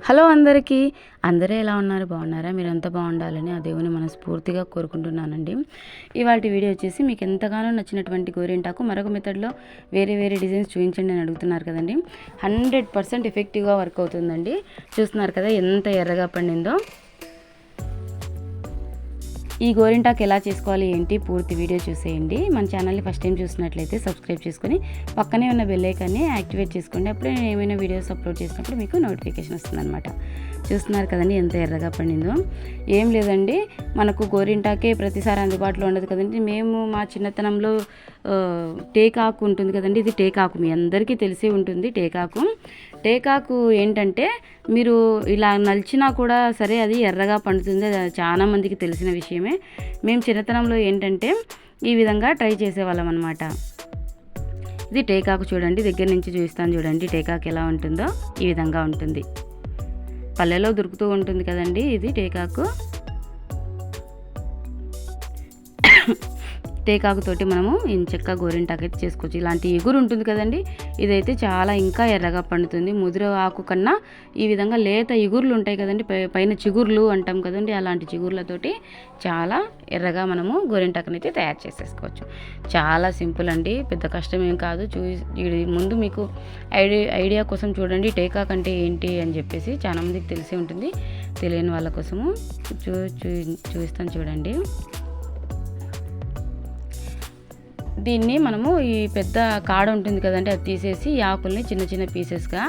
Hello అందరికీ. అందరూ ఎలా ఉన్నారు? బాగున్నారా? మీరంతా బాగుండాలని ఆ దేవుని మనస్ఫూర్తిగా కోరుకుంటున్నానండి. ఇవాల్టి వీడియో వచ్చేసి మీకు ఎంతగానో నచ్చినటువంటి గోరింటాకు మరొక మెథడ్లో వేరే వేరే డిజైన్స్ చూపించండి అని అడుగుతున్నారు కదండి. 100% ఎఫెక్టివ్గా వర్క్ అవుతుందండి. చూస్తున్నారు కదా ఎంత ఎర్రగా పండిందో. ఈ గోరింటాకు ఎలా చేసుకోవాలి ఏంటి పూర్తి వీడియో చూసేయండి. మన ఛానల్ని ఫస్ట్ టైం చూసినట్లయితే సబ్స్క్రైబ్ చేసుకొని పక్కనే ఉన్న బెల్ ఐకాన్ని యాక్టివేట్ చేసుకోండి. అప్పుడే నేను ఏమైనా వీడియోస్ అప్లోడ్ చేసినప్పుడు మీకు నోటిఫికేషన్ వస్తుందన్నమాట. చూస్తున్నారు కదండి ఎంత ఎర్రగా పండిందో. ఏం లేదండి, మనకు గోరింటాకే ప్రతిసారి అందుబాటులో ఉండదు కదండి. మేము మా చిన్నతనంలో టేకాకు ఉంటుంది కదండి, ఇది టేకాకు మీ అందరికీ తెలిసే ఉంటుంది. టేకాకు ఏంటంటే మీరు ఇలా నలిచినా కూడా సరే అది ఎర్రగా పండుతుంది. అది చాలా మందికి తెలిసిన విషయమే. మేము చిన్నతనంలో ఏంటంటే ఈ విధంగా ట్రై చేసేవాళ్ళం అనమాట. ఇది టేకాకు చూడండి, దగ్గర నుంచి చూపిస్తాను చూడండి. టేకాకు ఎలా ఉంటుందో ఈ విధంగా ఉంటుంది. పల్లెలో దొరుకుతూ ఉంటుంది కదండి ఇది టేకాకు. టేకాకుతోటి మనము ఇంచక్క గోరింటాకు అయితే చేసుకోవచ్చు. ఇలాంటి ఎగురు ఉంటుంది కదండి, ఇదైతే చాలా ఇంకా ఎర్రగా పండుతుంది. ముదురు ఆకు కన్నా ఈ విధంగా లేత ఎగుర్లు ఉంటాయి కదండి, పైన చిగుర్లు అంటాం కదండి, అలాంటి చిగుర్లతోటి చాలా ఎర్రగా మనము గోరింటాకునైతే తయారు చేసేసుకోవచ్చు. చాలా సింపుల్ అండి, పెద్ద కష్టం ఏం కాదు. ముందు మీకు ఐడియా కోసం చూడండి టేకాకు అంటే ఏంటి అని చెప్పేసి. చాలామందికి తెలిసే ఉంటుంది, తెలియని వాళ్ళ కోసము చూపిస్తాను చూడండి. దీన్ని మనము ఈ పెద్ద కాడ ఉంటుంది కదండి, అది తీసేసి ఈ ఆకుల్ని చిన్న చిన్న పీసెస్గా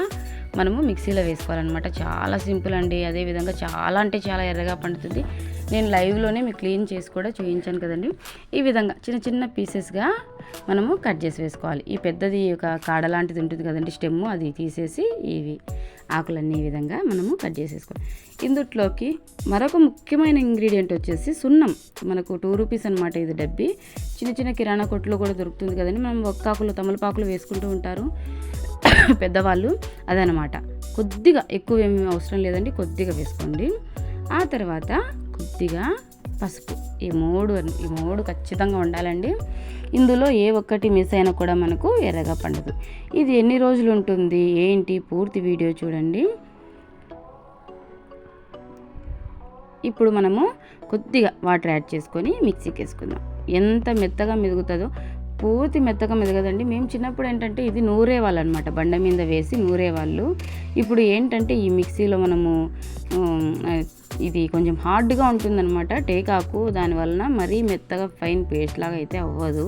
మనము మిక్సీలో వేసుకోవాలన్నమాట. చాలా సింపుల్ అండి. అదేవిధంగా చాలా అంటే చాలా ఎర్రగా పండుతుంది. నేను లైవ్లోనే మీకు క్లీన్ చేసి కూడా చూపించాను కదండి. ఈ విధంగా చిన్న చిన్న పీసెస్గా మనము కట్ చేసి వేసుకోవాలి. ఈ పెద్దది ఒక కాడ లాంటిది ఉంటుంది కదండి, స్టెమ్, అది తీసేసి ఇవి ఆకులన్నీ ఈ విధంగా మనము కట్ చేసేసుకోవాలి. ఇందుట్లోకి మరొక ముఖ్యమైన ఇంగ్రీడియంట్ వచ్చేసి సున్నం. మనకు 2 రూపీస్ అనమాట ఇది డబ్బి. చిన్న చిన్న కిరాణా కొట్లో కూడా దొరుకుతుంది కదండి. మనం ఒక్కాకులు తమలపాకులు వేసుకుంటూ ఉంటారు పెద్దవాళ్ళు, అదనమాట. కొద్దిగా ఎక్కువ ఏమీ అవసరం లేదండి, కొద్దిగా వేసుకోండి. ఆ తర్వాత కొద్దిగా పసుపు. ఈ మూడు ఖచ్చితంగా ఉండాలండి. ఇందులో ఏ ఒక్కటి మిస్ అయినా కూడా మనకు ఎర్రగా పండదు. ఇది ఎన్ని రోజులు ఉంటుంది ఏంటి పూర్తి వీడియో చూడండి. ఇప్పుడు మనము కొద్దిగా వాటర్ యాడ్ చేసుకొని మిక్సీకి వేసుకుందాం. ఎంత మెత్తగా మెదుగుతుందో, పూర్తి మెత్తగా మెదగదండి. మేము చిన్నప్పుడు ఏంటంటే ఇది నూరేవాళ్ళు అనమాట, బండ మీద వేసి నూరేవాళ్ళు. ఇప్పుడు ఏంటంటే ఈ మిక్సీలో మనము ఇది కొంచెం హార్డ్గా ఉంటుందన్నమాట టేకాకు, దానివలన మరీ మెత్తగా ఫైన్ పేస్ట్ లాగా అయితే అవ్వదు.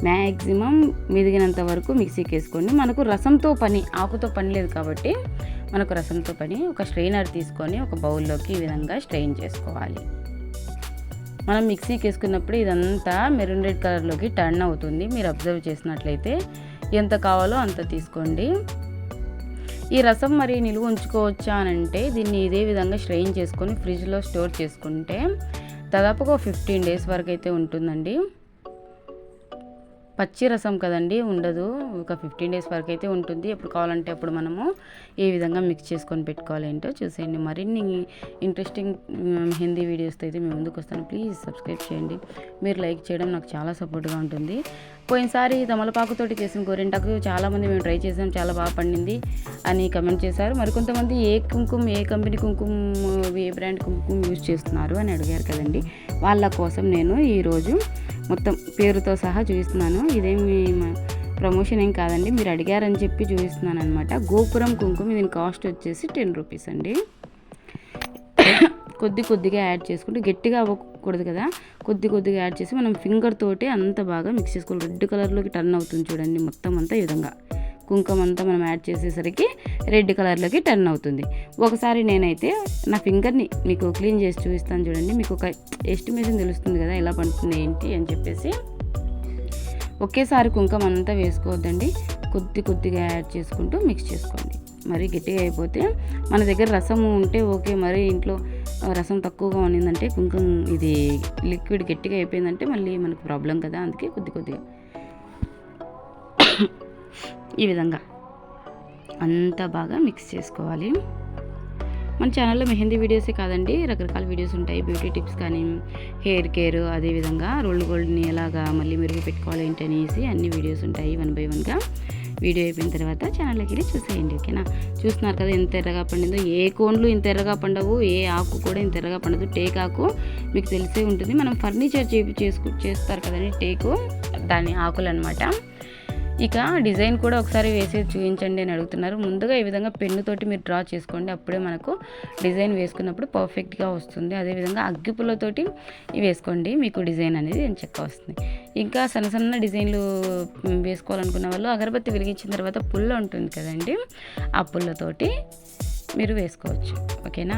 మ్యాక్సిమం మెదిగినంత వరకు మిక్సీకి వేసుకోండి. మనకు రసంతో పని, ఆకుతో పని లేదు కాబట్టి మనకు రసంతో పని. ఒక స్ట్రెయినర్ తీసుకొని ఒక బౌల్లోకి ఈ విధంగా స్ట్రెయిన్ చేసుకోవాలి. మనం మిక్సీకి వేసుకున్నప్పుడు ఇదంతా మెరూన్ రెడ్ కలర్లోకి టర్న్ అవుతుంది. మీరు అబ్జర్వ్ చేసినట్లయితే ఎంత కావాలో అంత తీసుకోండి. ఈ రసం మరి నిలువ ఉంచుకోవచ్చా అని అంటే దీన్ని ఇదే విధంగా స్ట్రెయిన్ చేసుకొని ఫ్రిడ్జ్లో స్టోర్ చేసుకుంటే దాదాపుగా 15 డేస్ వరకు అయితే ఉంటుందండి. పచ్చి రసం కదండి, ఉండదు. ఒక 15 డేస్ వరకు అయితే ఉంటుంది. ఎప్పుడు కావాలంటే అప్పుడు మనము ఏ విధంగా మిక్స్ చేసుకొని పెట్టుకోవాలి ఏంటో చూసేయండి. మరిన్ని ఇంట్రెస్టింగ్ హిందీ వీడియోస్తో అయితే మేము ముందుకు వస్తాను. ప్లీజ్ సబ్స్క్రైబ్ చేయండి. మీరు లైక్ చేయడం నాకు చాలా సపోర్ట్గా ఉంటుంది. పోయినసారి తమలపాకుతోటి చేసిన గోరింటాకు చాలామంది మేము ట్రై చేసాం, చాలా బాగా పండింది అని కమెంట్ చేశారు. మరికొంతమంది ఏ కంపెనీ కుంకుమ, ఏ బ్రాండ్ కుంకుమ యూజ్ చేస్తున్నారు అని అడిగారు కదండి. వాళ్ళ కోసం నేను ఈరోజు మొత్తం పేరుతో సహా చూపిస్తున్నాను. ఇదేమి ప్రమోషన్ ఏం కాదండి, మీరు అడిగారని చెప్పి చూపిస్తున్నాను అనమాట. గోపురం కుంకుమ, దీని కాస్ట్ వచ్చేసి 10 రూపీస్ అండి. కొద్దిగా యాడ్ చేసుకుంటే గట్టిగా అవ్వకూడదు కదా, కొద్దిగా యాడ్ చేసి మనం ఫింగర్ తోటి అంత బాగా మిక్స్ చేసుకోవాలి. రెడ్ కలర్లోకి టర్న్ అవుతుంది చూడండి, మొత్తం అంతా ఈ విధంగా కుంకుమ అంతా మనం యాడ్ చేసేసరికి రెడ్ కలర్లోకి టర్న్ అవుతుంది. ఒకసారి నేనైతే నా ఫింగర్ని మీకు క్లీన్ చేసి చూపిస్తాను చూడండి. మీకు ఒక ఎస్టిమేషన్ తెలుస్తుంది కదా ఎలా పండుతుంది ఏంటి అని చెప్పేసి. ఒకేసారి కుంకుమ అంతా వేసుకోవద్దండి, కొద్దిగా యాడ్ చేసుకుంటూ మిక్స్ చేసుకోండి. మరీ గట్టిగా అయిపోతే మన దగ్గర రసం ఉంటే ఓకే, మరి ఇంట్లో రసం తక్కువగా ఉన్నిందంటే కుంకుమ ఇది లిక్విడ్ గట్టిగా అయిపోయిందంటే మళ్ళీ మనకు ప్రాబ్లం కదా. అందుకే కొద్దిగా ఈ విధంగా అంతా బాగా మిక్స్ చేసుకోవాలి. మన ఛానల్లో మెహందీ వీడియోసే కాదండి, రకరకాల వీడియోస్ ఉంటాయి. బ్యూటీ టిప్స్ కానీ, హెయిర్ కేర్, అదేవిధంగా రోల్డ్ గోల్డ్ని ఎలాగా మళ్ళీ మెరుగు పెట్టుకోవాలి ఏంటనేసి అన్ని వీడియోస్ ఉంటాయి 1 by 1గా. వీడియో అయిపోయిన తర్వాత ఛానల్లోకి వెళ్ళి చూసేయండి, ఓకేనా. చూస్తున్నారు కదా ఎంత ఎర్రగా పండిందో. ఏ కోన్లు ఇంత ఎర్రగా పండవు, ఏ ఆకు కూడా ఇంత ఎర్రగా పండదు. టేక్ ఆకు మీకు తెలిసే ఉంటుంది, మనం ఫర్నిచర్ చేస్తారు కదండి టేకు, దాని ఆకులు అనమాట. ఇక డిజైన్ కూడా ఒకసారి వేసి చూపించండి అని అడుగుతున్నారు. ముందుగా ఈ విధంగా పెన్నుతోటి మీరు డ్రా చేసుకోండి, అప్పుడే మనకు డిజైన్ వేసుకున్నప్పుడు పర్ఫెక్ట్గా వస్తుంది. అదేవిధంగా అగ్గిపుల్లతోటి వేసుకోండి, మీకు డిజైన్ అనేది చక్కగా వస్తుంది. ఇంకా సన్న సన్న డిజైన్లు వేసుకోవాలనుకున్న వాళ్ళు అగరబత్తి వెలిగించిన తర్వాత పుల్ల ఉంటుంది కదండి, ఆ పుల్లతోటి మీరు వేసుకోవచ్చు, ఓకేనా.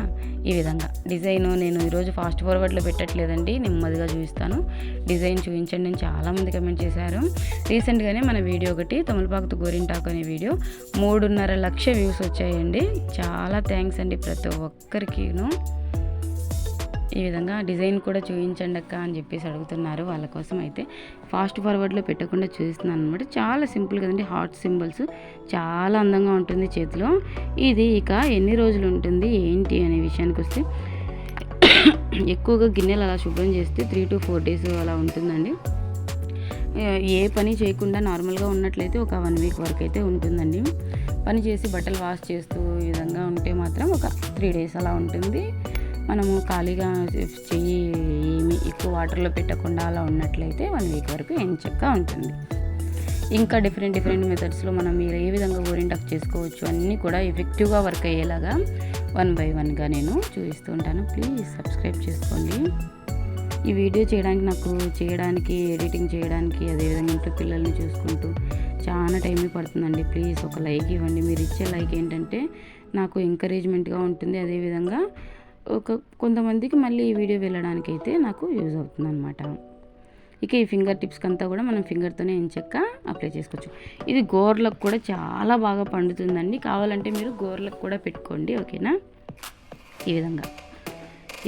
ఈ విధంగా డిజైన్ నేను ఈరోజు ఫాస్ట్ ఫార్వర్డ్లో పెట్టట్లేదండి, నెమ్మదిగా చూపిస్తాను. డిజైన్ చూపించండి అని చాలామంది కమెంట్ చేశారు. రీసెంట్గానే మన వీడియో ఒకటి తమలపాకుతో గోరింటాకు అనే వీడియో 3.5 లక్ష వ్యూస్ వచ్చాయండి. చాలా థ్యాంక్స్ అండి ప్రతి ఒక్కరికిను. ఈ విధంగా డిజైన్ కూడా చూపించండి అక్క అని చెప్పేసి అడుగుతున్నారు. వాళ్ళ కోసం అయితే ఫాస్ట్ ఫార్వర్డ్లో పెట్టకుండా చూపిస్తున్నాను అనమాట. చాలా సింపుల్ కదండి, హార్ట్ సింబల్స్ చాలా అందంగా ఉంటుంది చేతిలో. ఇది ఇక ఎన్ని రోజులు ఉంటుంది ఏంటి అనే విషయానికి వస్తే, ఎక్కువగా గిన్నెలు అలా శుభ్రం చేస్తే 3 to 4 days అలా ఉంటుందండి. ఏ పని చేయకుండా నార్మల్గా ఉన్నట్లయితే ఒక 1 week వరకు అయితే ఉంటుందండి. పని చేసి బట్టలు వాష్ చేస్తూ ఈ విధంగా ఉంటే మాత్రం ఒక 3 days అలా ఉంటుంది. మనము ఖాళీగా చెయ్యి ఏమి ఎక్కువ వాటర్లో పెట్టకుండా అలా ఉన్నట్లయితే 1 week వరకు ఎంచక్కా ఉంటుంది. ఇంకా డిఫరెంట్ మెథడ్స్లో మనం మీరు ఏ విధంగా గోరింటాకు చేసుకోవచ్చు అన్నీ కూడా ఎఫెక్టివ్గా వర్క్ అయ్యేలాగా 1 by 1గా నేను చూపిస్తూ ఉంటాను. ప్లీజ్ సబ్స్క్రైబ్ చేసుకోండి. ఈ వీడియో చేయడానికి ఎడిటింగ్ చేయడానికి, అదేవిధంగా ఇంట్లో పిల్లల్ని చూసుకుంటూ చాలా టైమే పడుతుందండి. ప్లీజ్ ఒక లైక్ ఇవ్వండి. మీరు ఇచ్చే లైక్ ఏంటంటే నాకు ఎంకరేజ్మెంట్గా ఉంటుంది. అదేవిధంగా కొంతమందికి మళ్ళీ ఈ వీడియో వెళ్ళడానికి అయితే నాకు యూజ్ అవుతుంది అనమాట. ఇక ఈ ఫింగర్ టిప్స్కి అంతా కూడా మనం ఫింగర్తోనే ఎంచక్క అప్లై చేసుకోవచ్చు. ఇది గోర్లకు కూడా చాలా బాగా పండుతుందండి. కావాలంటే మీరు గోర్లకు కూడా పెట్టుకోండి, ఓకేనా. ఈ విధంగా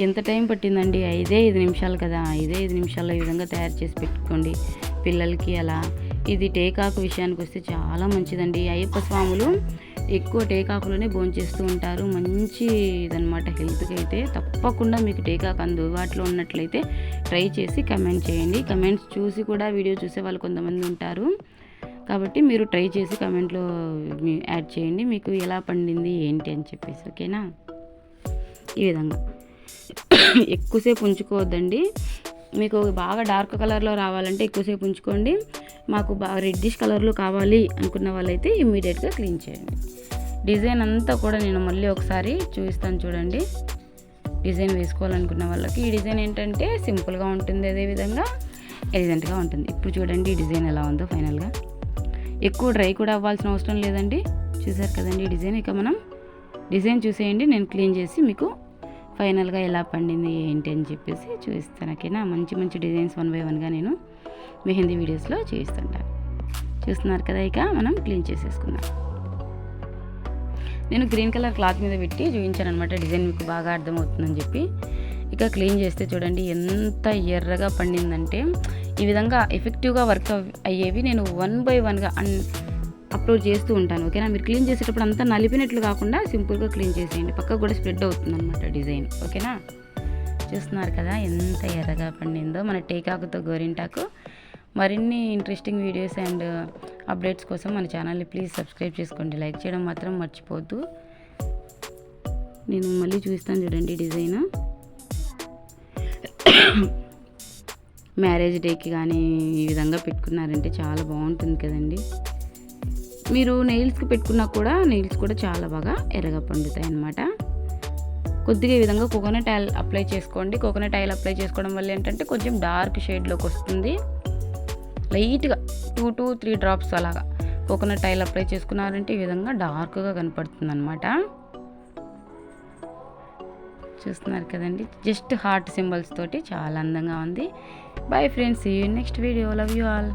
ఎంత టైం పట్టిందండి, 5 నిమిషాలు కదా, 5 నిమిషాల్లో ఈ విధంగా తయారు చేసి పెట్టుకోండి పిల్లలకి అలా. ఇది టేకాకు విషయానికి వస్తే చాలా మంచిదండి. అయ్యప్ప స్వాములు ఎక్కువ టేకాకులోనే భోంచేస్తూ ఉంటారు. మంచి ఇదనమాట హెల్త్కి అయితే. తప్పకుండా మీకు టేకాకు అందుబాటులో ఉన్నట్లయితే ట్రై చేసి కమెంట్ చేయండి. కమెంట్స్ చూసి కూడా వీడియో చూసే వాళ్ళు కొంతమంది ఉంటారు, కాబట్టి మీరు ట్రై చేసి కమెంట్లో యాడ్ చేయండి మీకు ఎలా పండింది ఏంటి అని చెప్పేసి, ఓకేనా. ఈ విధంగా ఎక్కువసేపు ఉంచుకోవద్దండి. మీకు బాగా డార్క్ కలర్లో రావాలంటే ఎక్కువసేపు ఉంచుకోండి. మాకు బాగా రెడ్డిష్ కలర్లో కావాలి అనుకున్న వాళ్ళైతే ఇమ్మీడియట్గా క్లీన్ చేయండి. డిజైన్ అంతా కూడా నేను మళ్ళీ ఒకసారి చూపిస్తాను చూడండి. డిజైన్ వేసుకోవాలనుకున్న వాళ్ళకి ఈ డిజైన్ ఏంటంటే సింపుల్గా ఉంటుంది, అదేవిధంగా ఎలిగెంట్గా ఉంటుంది. ఇప్పుడు చూడండి డిజైన్ ఎలా ఉందో ఫైనల్గా. ఎక్కువ డ్రై కూడా అవ్వాల్సిన అవసరం లేదండి. చూసారు కదండి డిజైన్. ఇక మనం డిజైన్ చూసేయండి, నేను క్లీన్ చేసి మీకు ఫైనల్గా ఎలా పండింది ఏంటి అని చెప్పేసి చూపిస్తాను, ఓకేనా. మంచి డిజైన్స్ 1 by 1గా నేను మెహందీ వీడియోస్లో చూపిస్తుంటాను. చూస్తున్నారు కదా. ఇక మనం క్లీన్ చేసేసుకుందాం. నేను గ్రీన్ కలర్ క్లాత్ మీద పెట్టి చూపించాను అనమాట, డిజైన్ మీకు బాగా అర్థమవుతుందని చెప్పి. ఇక క్లీన్ చేస్తే చూడండి ఎంత ఎర్రగా పండిందంటే. ఈ విధంగా ఎఫెక్టివ్గా వర్క్ అయ్యేవి నేను 1 by 1గా అప్లోడ్ చేస్తూ ఉంటాను, ఓకేనా. మీరు క్లీన్ చేసేటప్పుడు అంతా నలిపినట్లు కాకుండా సింపుల్గా క్లీన్ చేసేయండి, పక్కకు కూడా స్ప్రెడ్ అవుతుంది అనమాట డిజైన్, ఓకేనా. చూస్తున్నారు కదా ఎంత ఎర్రగా పండిందో మన టేకాకుతో గోరింటాకు. మరిన్ని ఇంట్రెస్టింగ్ వీడియోస్ అండ్ అప్డేట్స్ కోసం మన ఛానల్ని ప్లీజ్ సబ్స్క్రైబ్ చేసుకోండి. లైక్ చేయడం మాత్రం మర్చిపోవద్దు. నేను మళ్ళీ చూపిస్తాను చూడండి డిజైన్. మ్యారేజ్ డేకి కానీ ఈ విధంగా పెట్టుకున్నారంటే చాలా బాగుంటుంది కదండి. మీరు నెయిల్స్కి పెట్టుకున్నా కూడా నెయిల్స్ కూడా చాలా బాగా ఎర్రగా పండుతాయి అన్నమాట. కొద్దిగా ఈ విధంగా కోకోనట్ ఆయిల్ అప్లై చేసుకోండి. కోకోనట్ ఆయిల్ అప్లై చేసుకోవడం వల్ల ఏంటంటే కొంచెం డార్క్ షేడ్లోకి వస్తుంది. లైట్గా 2 to 3 drops అలాగా కోకోనట్ ఆయిల్ అప్లై చేసుకున్నారంటే ఈ విధంగా డార్క్గా కనపడుతుంది అనమాట. చూస్తున్నారు కదండి, జస్ట్ హార్ట్ సింబల్స్ తోటి చాలా అందంగా ఉంది. Bye friends, see you next video. Love you all.